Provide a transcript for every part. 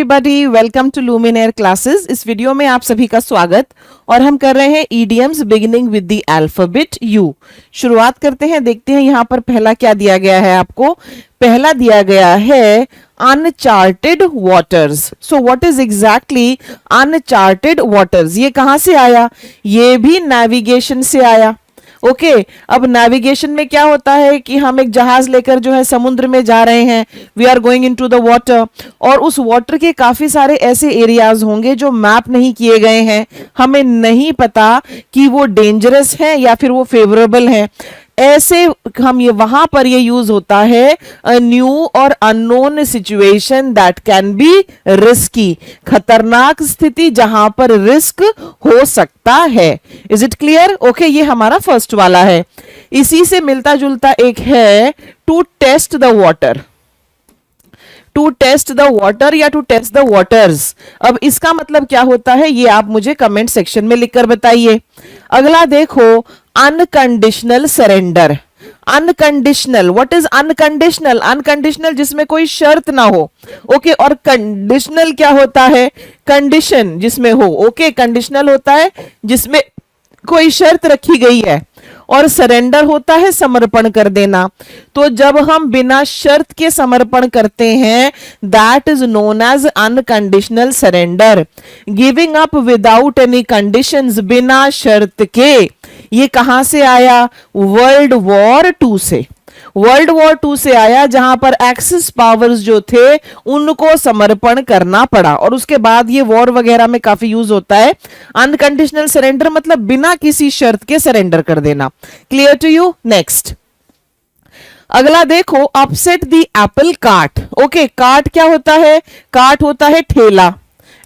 Everybody, welcome to Luminaire classes. इस video में आप सभी का स्वागत और हम कर रहे हैं idioms beginning with the alphabet you. शुरुआत करते हैं, देखते हैं यहाँ पर पहला क्या दिया गया है आपको। पहला दिया गया है uncharted waters. So what is exactly uncharted waters? ये कहां से आया? ये भी नेविगेशन से आया। ओके अब नेविगेशन में क्या होता है कि हम एक जहाज लेकर जो है समुद्र में जा रहे हैं, we are going into the water, और उस वाटर के काफी सारे ऐसे एरियाज होंगे जो मैप नहीं किए गए हैं, हमें नहीं पता कि वो डेंजरस है या फिर वो फेवरेबल है। ऐसे हम ये वहां पर ये यूज होता है अ न्यू और unknown situation that can be risky, खतरनाक स्थिति जहां पर रिस्क हो सकता है। Is it clear? ओके, ये हमारा फर्स्ट वाला है। इसी से मिलता जुलता एक है to test the water. To test the water या टू टेस्ट द वाटर्स। अब इसका मतलब क्या होता है ये आप मुझे कमेंट सेक्शन में लिखकर बताइए। अगला देखो, unconditional surrender. Unconditional, what is unconditional? Unconditional जिसमें कोई शर्त ना हो। ओके, और कंडीशनल क्या होता है? कंडीशन जिसमें हो। ओके, कंडीशनल होता है जिसमें कोई शर्त रखी गई है, और सरेंडर होता है समर्पण कर देना। तो जब हम बिना शर्त के समर्पण करते हैं, that is known as unconditional surrender. Giving up without any conditions, बिना शर्त के। ये कहां से आया? वर्ल्ड वॉर 2 से। वर्ल्ड वॉर 2 से आया, जहां पर एक्सिस पावर्स जो थे उनको समर्पण करना पड़ा, और उसके बाद ये वॉर वगैरह में काफी यूज होता है। अनकंडीशनल सरेंडर मतलब बिना किसी शर्त के सरेंडर कर देना। Clear to you? नेक्स्ट अगला देखो, upset the apple cart. Okay, cart क्या होता है? कार्ट होता है ठेला,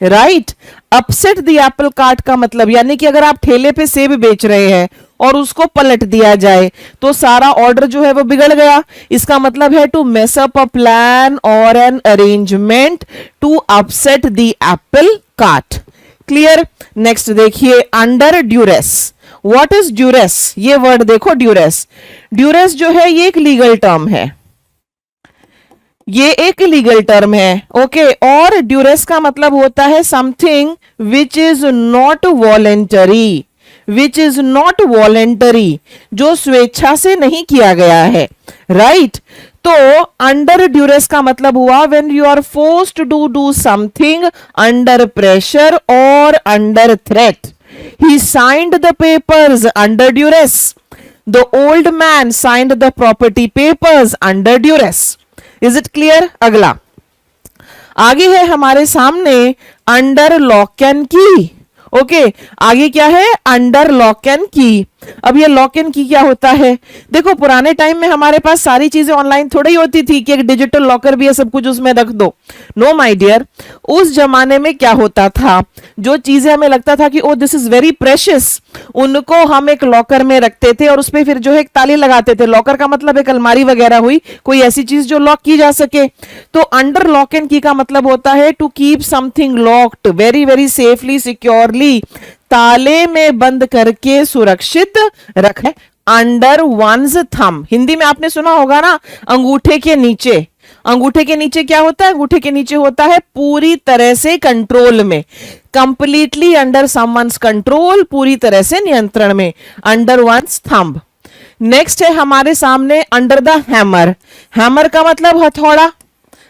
right. Upset the apple cart का मतलब यानी कि अगर आप ठेले पे सेब बेच रहे हैं और उसको पलट दिया जाए तो सारा ऑर्डर जो है वो बिगड़ गया। इसका मतलब है to mess up a plan और an arrangement, to upset the apple cart. Clear? Next देखिए, under duress. What is duress? ये वर्ड देखो, ड्यूरेस। ड्यूरेस जो है ये एक लीगल टर्म है, ये एक लीगल टर्म है। ओके, और ड्यूरेस का मतलब होता है something which is not voluntary. Which is not voluntary, जो स्वेच्छा से नहीं किया गया है, राइट। तो अंडर ड्यूरेस का मतलब हुआ when you are forced to do something under pressure और under threat. He signed the papers under duress. The old man signed the property papers under duress. Is it clear? अगला आगे है हमारे सामने under lock and key. Okay, आगे क्या है? Under lock and की। अब ये लॉक एंड की क्या होता है? देखो, पुराने टाइम में हमारे पास सारी चीजें ऑनलाइन थोड़ी ही होती थी कि एक डिजिटल लॉकर भी है, सब कुछ उसमें रख दो। नो माय डियर, उस जमाने में क्या होता था, जो चीजें हमें लगता था कि ओ दिस इज वेरी प्रेशियस, उनको हम एक लॉकर में रखते थे और उसपे फिर जो है एक ताली लगाते थे। लॉकर का मतलब एक अलमारी वगैरह हुई, कोई ऐसी चीज जो लॉक की जा सके। तो अंडर लॉक एंड की का मतलब होता है to keep something locked very very safely, securely, ताले में बंद करके सुरक्षित रखें। अंडर वंस थंब, हिंदी में आपने सुना होगा ना, अंगूठे के नीचे। अंगूठे के नीचे क्या होता है? अंगूठे के नीचे होता है पूरी तरह से कंट्रोल में, कंप्लीटली अंडर समवन्स कंट्रोल, पूरी तरह से नियंत्रण में, अंडर वंस थंब। नेक्स्ट है हमारे सामने अंडर द हैमर। हैमर का मतलब हथौड़ा,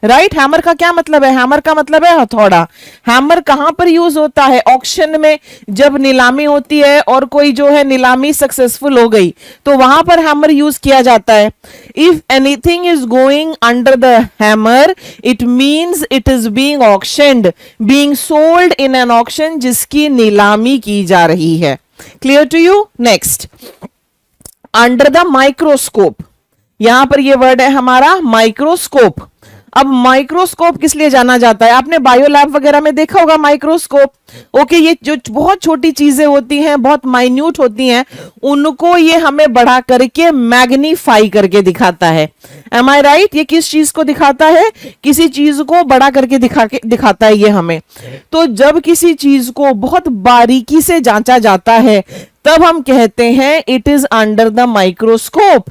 राइट। हैमर का क्या मतलब है? हैमर का मतलब है हथौड़ा। हैमर कहां पर यूज होता है? ऑक्शन में, जब नीलामी होती है और कोई जो है नीलामी सक्सेसफुल हो गई तो वहां पर हैमर यूज किया जाता है। If anything is going under the hammer, it means it is being auctioned, being sold in an auction, जिसकी नीलामी की जा रही है। Clear to you? Next, under the microscope. यहां पर ये वर्ड है हमारा माइक्रोस्कोप। अब माइक्रोस्कोप किस लिए जाना जाता है? आपने बायो लैब वगैरह में देखा होगा माइक्रोस्कोप। ओके, ये जो बहुत छोटी चीजें होती हैं, बहुत माइन्यूट होती हैं, उनको ये हमें बढ़ा करके मैग्नीफाई करके दिखाता है। एम आई राइट? ये किस चीज को दिखाता है? किसी चीज को बड़ा करके दिखाता है ये हमें। तो जब किसी चीज को बहुत बारीकी से जांचा जाता है तब हम कहते हैं it is under the microscope,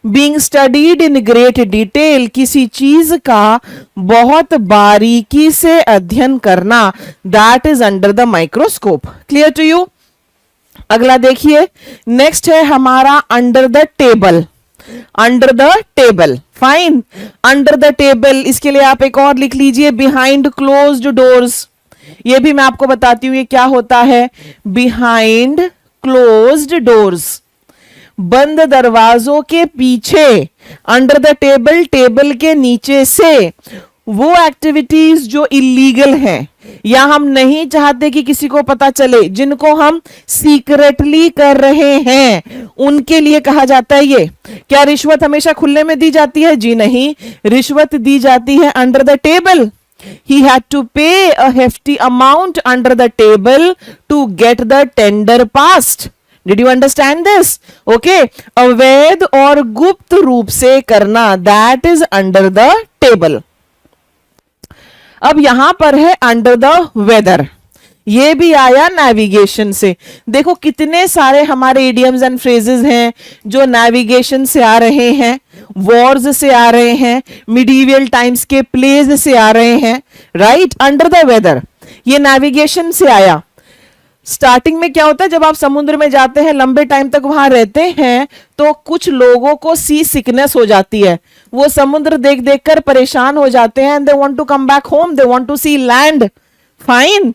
being studied in great detail, किसी चीज का बहुत बारीकी से अध्ययन करना, that is under the microscope. Clear to you? अगला देखिए, नेक्स्ट है हमारा under the table. Under the table, fine. Under the table, इसके लिए आप एक और लिख लीजिए, बिहाइंड क्लोज्ड डोर्स। ये भी मैं आपको बताती हूं ये क्या होता है। बिहाइंड क्लोज्ड डोर्स, बंद दरवाजों के पीछे। अंडर द टेबल, टेबल के नीचे से वो एक्टिविटीज जो इलीगल हैं या हम नहीं चाहते कि किसी को पता चले, जिनको हम सीक्रेटली कर रहे हैं, उनके लिए कहा जाता है ये। क्या रिश्वत हमेशा खुले में दी जाती है? जी नहीं, रिश्वत दी जाती है under the table. He had to pay a hefty amount under the table to get the tender passed. Did you understand this? Okay, अवैध और गुप्त रूप से करना, that is under the table. अब यहां पर है अंडर द वेदर, ये भी आया नेविगेशन से। देखो कितने सारे हमारे इडियम्स एंड फ्रेजेस हैं जो नेविगेशन से आ रहे हैं, वॉर्स से आ रहे हैं, मिडीवियल टाइम्स के प्लेज से आ रहे हैं, राइट। अंडर द वेदर ये नेविगेशन से आया। स्टार्टिंग में क्या होता है, जब आप समुद्र में जाते हैं, लंबे टाइम तक वहां रहते हैं, तो कुछ लोगों को सी सिकनेस हो जाती है, वो समुद्र देख देख कर परेशान हो जाते हैं, and they want to come back home, they want to see land, fine.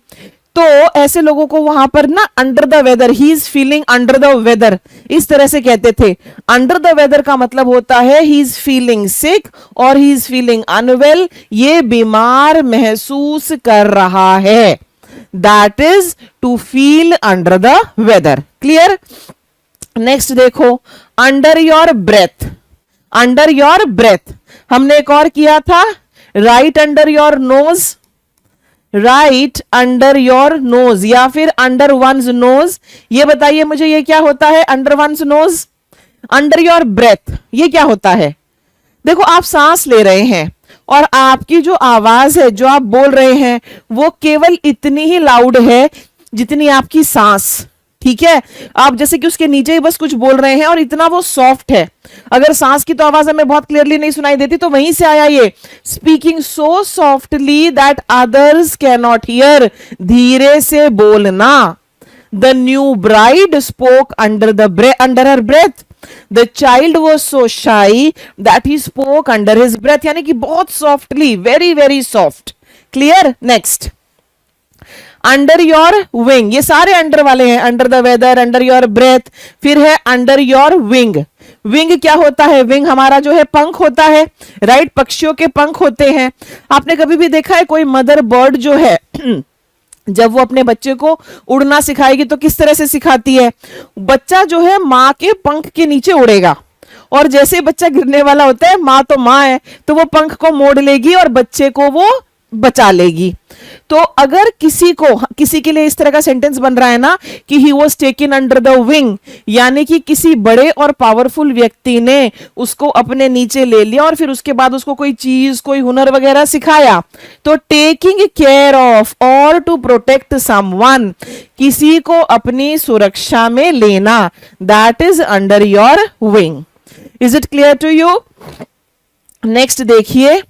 तो ऐसे लोगों को वहां पर ना under the weather, he is feeling under the weather, इस तरह से कहते थे। अंडर द वेदर का मतलब होता है ही इज फीलिंग सिक और ही इज फीलिंग अनवेल, ये बीमार महसूस कर रहा है, that is to feel under the weather. Clear? Next देखो, under your breath. Under your breath हमने एक और किया था, right under your nose, right under your nose या फिर अंडर वंस नोज। ये बताइए मुझे ये क्या होता है under one's nose? Under your breath ये क्या होता है? देखो आप सांस ले रहे हैं और आपकी जो आवाज है, जो आप बोल रहे हैं, वो केवल इतनी ही लाउड है जितनी आपकी सांस, ठीक है। आप जैसे कि उसके नीचे ही बस कुछ बोल रहे हैं और इतना वो सॉफ्ट है। अगर सांस की तो आवाज हमें बहुत क्लियरली नहीं सुनाई देती, तो वहीं से आया ये, speaking so softly that others can not hear, धीरे से बोलना। The new bride spoke under her breath, the child was so shy that he spoke under his breath, यानी कि बहुत softly, very very soft. Clear? Next, under your wing, ये सारे under वाले हैं, under the weather, under your breath, फिर है under your wing. Wing क्या होता है? विंग हमारा जो है पंख होता है, राइट, पक्षियों के पंख होते हैं। आपने कभी भी देखा है कोई मदर बर्ड जो है जब वो अपने बच्चे को उड़ना सिखाएगी तो किस तरह से सिखाती है? बच्चा जो है माँ के पंख के नीचे उड़ेगा, और जैसे बच्चा गिरने वाला होता है, माँ तो माँ है, तो वो पंख को मोड़ लेगी और बच्चे को वो बचा लेगी। तो अगर किसी के लिए इस तरह का सेंटेंस बन रहा है ना कि he was taken under the wing, यानी कि किसी बड़े और पावरफुल व्यक्ति ने उसको अपने नीचे ले लिया और फिर उसके बाद उसको कोई चीज, कोई हुनर वगैरह सिखाया। तो टेकिंग केयर ऑफ और टू प्रोटेक्ट समवन, किसी को अपनी सुरक्षा में लेना, that is under your wing. Is it clear to you? Next देखिए,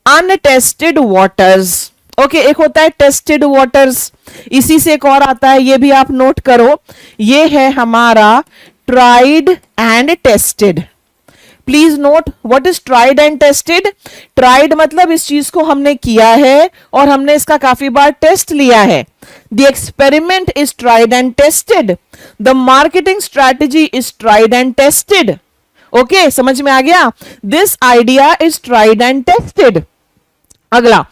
अनटेस्टेड वाटर्स। ओके, एक होता है टेस्टेड वाटर्स, इसी से एक और आता है, ये भी आप नोट करो, ये है हमारा tried and tested. Please note what is tried and tested. Tried मतलब इस चीज को हमने किया है और हमने इसका काफी बार टेस्ट लिया है। The experiment is tried and tested, the marketing strategy is tried and tested. Okay, समझ में आ गया? This idea is tried and tested. अगला,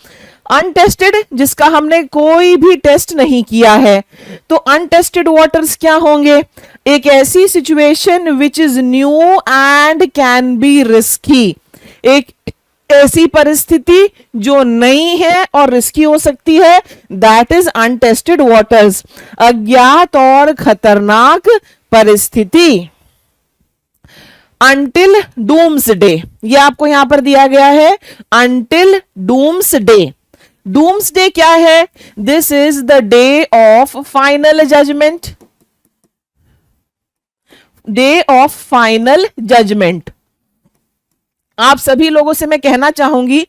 अनटेस्टेड, जिसका हमने कोई भी टेस्ट नहीं किया है। तो अनटेस्टेड वाटर्स क्या होंगे? एक ऐसी situation which is new and can be risky, एक ऐसी परिस्थिति जो नई है और रिस्की हो सकती है, दैट इज अनटेस्टेड वाटर्स, अज्ञात और खतरनाक परिस्थिति। अंटिल डूम्सडे, ये आपको यहां पर दिया गया है, अंटिल डूम्सडे। डूम्सडे क्या है? This is the day of final judgement. Day of final judgement. आप सभी लोगों से मैं कहना चाहूंगी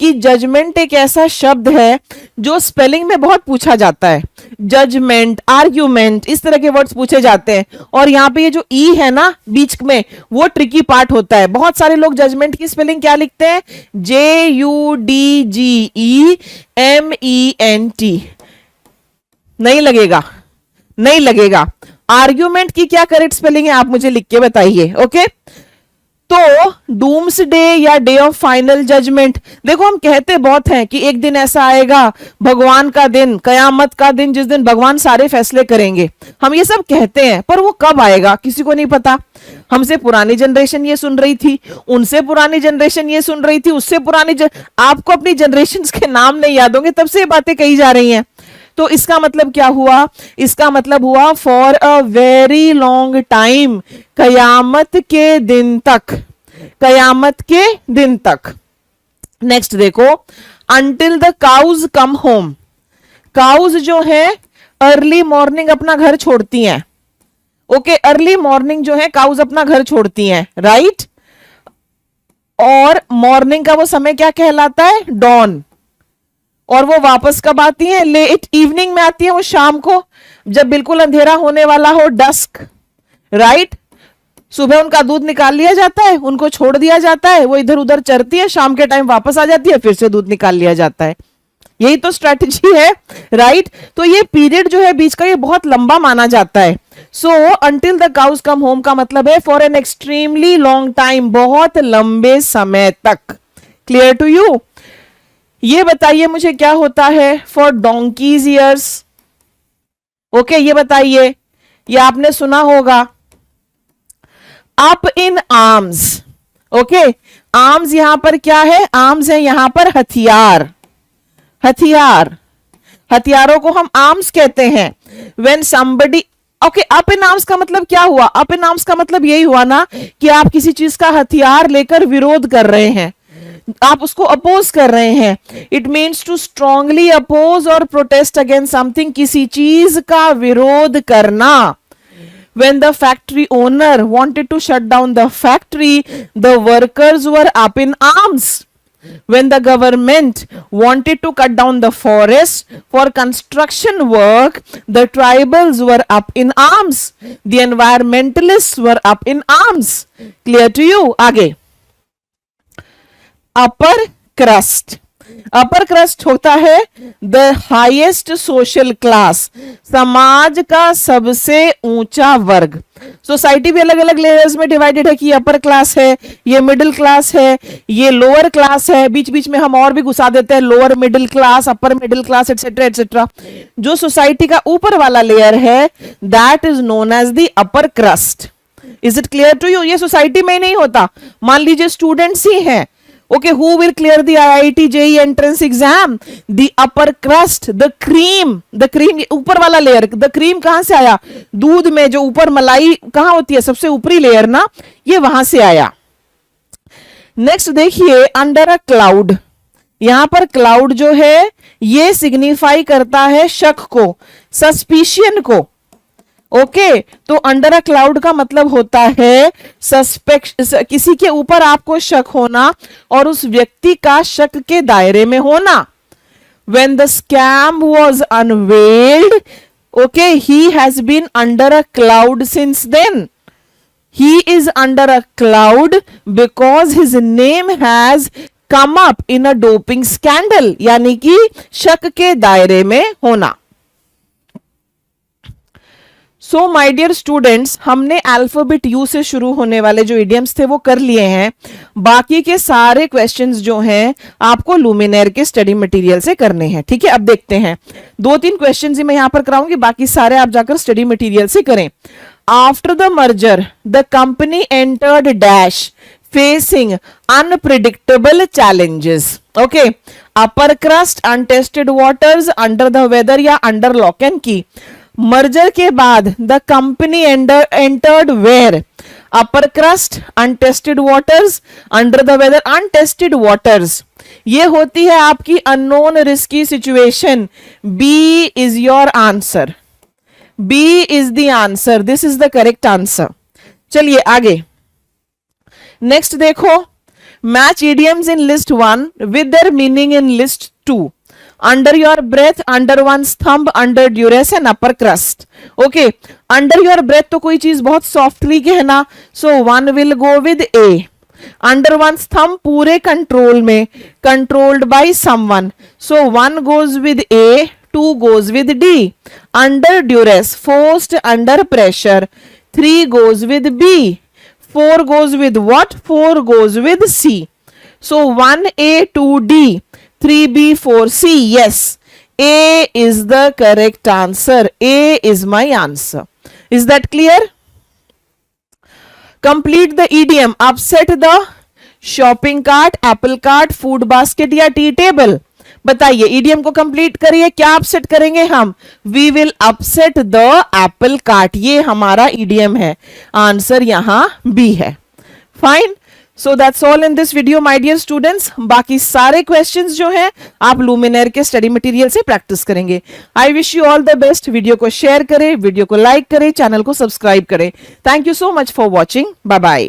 कि जजमेंट एक ऐसा शब्द है जो स्पेलिंग में बहुत पूछा जाता है। जजमेंट, आर्ग्यूमेंट, इस तरह के वर्ड्स पूछे जाते हैं, और यहाँ पे ये जो ई है ना बीच में, वो ट्रिकी पार्ट होता है। बहुत सारे लोग जजमेंट की स्पेलिंग क्या लिखते हैं? JUDGEMENT। नहीं लगेगा, नहीं लगेगा। आर्ग्यूमेंट की क्या करेक्ट स्पेलिंग है आप मुझे लिख के बताइए। ओके, तो डूम्स डे या डे ऑफ फाइनल जजमेंट, देखो हम कहते बहुत हैं कि एक दिन ऐसा आएगा, भगवान का दिन, कयामत का दिन, जिस दिन भगवान सारे फैसले करेंगे। हम ये सब कहते हैं, पर वो कब आएगा किसी को नहीं पता। हमसे पुरानी जनरेशन ये सुन रही थी, उनसे पुरानी जनरेशन ये सुन रही थी, उससे पुरानी आपको अपनी जनरेशन के नाम नहीं याद होंगे, तब से ये बातें कही जा रही हैं। तो इसका मतलब क्या हुआ? इसका मतलब हुआ for a very long time, कयामत के दिन तक, कयामत के दिन तक। नेक्स्ट देखो, until the cows come home. Cows जो है अर्ली मॉर्निंग अपना घर छोड़ती हैं। ओके, अर्ली मॉर्निंग जो है काउज अपना घर छोड़ती हैं, राइट। और मॉर्निंग का वो समय क्या कहलाता है? डॉन। और वो वापस कब आती हैं? लेट इवनिंग में आती है, वो शाम को, जब बिल्कुल अंधेरा होने वाला हो, डस्क, राइट। सुबह उनका दूध निकाल लिया जाता है, उनको छोड़ दिया जाता है, वो इधर उधर चरती है, शाम के टाइम वापस आ जाती है, फिर से दूध निकाल लिया जाता है। यही तो स्ट्रेटजी है, राइट। तो ये पीरियड जो है बीच का, ये बहुत लंबा माना जाता है। So until the cows come home का मतलब है for an extremely long time, बहुत लंबे समय तक। Clear to you? ये बताइए मुझे क्या होता है फॉर डोंकीज ईयर्स? ओके, ये बताइए, ये आपने सुना होगा, up in arms. Okay, arms यहां पर क्या है? आर्म्स है यहां पर हथियार, हथियार, हथियारों को हम आर्म्स कहते हैं। When somebody, okay, up in arms का मतलब क्या हुआ? अप इन आर्म्स का मतलब यही हुआ ना कि आप किसी चीज का हथियार लेकर विरोध कर रहे हैं, आप उसको अपोज कर रहे हैं। It means to strongly oppose और प्रोटेस्ट अगेंस्ट समथिंग, किसी चीज का विरोध करना। When the factory owner wanted to shut down the factory, the workers were up in arms. When the government wanted to cut down the forest for construction work, the tribals were up in arms. The environmentalists were up in arms. Clear to you? आगे, अपर crust. अपर crust होता है the highest social class, समाज का सबसे ऊंचा वर्ग। Society भी अलग अलग लेयर्स में डिवाइडेड है कि ये अपर क्लास है, ये मिडिल क्लास है, ये लोअर क्लास है। बीच बीच में हम और भी घुसा देते हैं, lower middle class, upper middle class, etcetera etcetera. जो सोसाइटी का ऊपर वाला लेयर है, that is known as the upper crust. Is it clear to you? ये सोसाइटी में ही नहीं होता, मान लीजिए स्टूडेंट्स ही हैं। Okay, who will clear the IIT JEE entrance exam? The upper crust, the cream, the cream, ऊपर वाला लेयर। the cream कहां से आया? दूध में जो ऊपर मलाई कहां होती है? सबसे ऊपरी लेयर ना, ये वहां से आया। नेक्स्ट देखिए, अंडर अ क्लाउड। यहां पर क्लाउड जो है ये सिग्निफाई करता है शक को, सस्पिशियन को। ओके, तो अंडर अ क्लाउड का मतलब होता है सस्पेक्ट, किसी के ऊपर आपको शक होना और उस व्यक्ति का शक के दायरे में होना। When the scam was unveiled, okay, he has been under a cloud since then. He is under a cloud because his name has come up in a doping scandal, यानी कि शक के दायरे में होना। सो माय डियर स्टूडेंट्स, हमने alphabet you से शुरू होने वाले जो इडियम्स थे वो कर लिए हैं। बाकी के सारे क्वेश्चंस जो हैं आपको लुमिनेयर के स्टडी मटेरियल से करने हैं। ठीक है, अब देखते हैं, 2-3 क्वेश्चंस ही मैं यहां पर कराऊंगी, बाकी सारे आप जाकर स्टडी मटेरियल से करें। After the merger the company entered dash facing unpredictable challenges. Okay, upper crust, untested waters, under the weather या under lock and key। Merger के बाद the company entered where? Upper crust, untested waters, under the weather. Untested waters ये होती है आपकी unknown risky situation. B is your answer, B is the answer, this is the correct answer. चलिए आगे next देखो, मैच idioms in list 1 with their meaning in list 2. Under your breath, under one's thumb, under duress and upper crust. Okay, under your breath तो कोई चीज बहुत softly कहना, so one will go with A. Under one's thumb पूरे control में, controlled by someone, so one goes with A, two goes with D. Under duress, forced under pressure, 3 goes with B. 4 goes with what? 4 goes with C. So 1A, 2D, 3B, 4C. Yes, A is the correct answer. A is my answer. Is that clear? Complete the idiom. Upset the shopping cart, apple cart, food basket या tea table. बताइए idiom को complete करिए, क्या upset करेंगे हम? We will upset the apple cart, ये हमारा idiom है, आंसर यहां बी है। Fine, so that's all in this video my dear students. बाकी सारे क्वेश्चंस जो हैं आप लुमिनेयर के स्टडी मटेरियल से प्रैक्टिस करेंगे। I wish you all the best. Video को शेयर करें, वीडियो को लाइक करें, चैनल को सब्सक्राइब करें। Thank you so much for watching. Bye bye.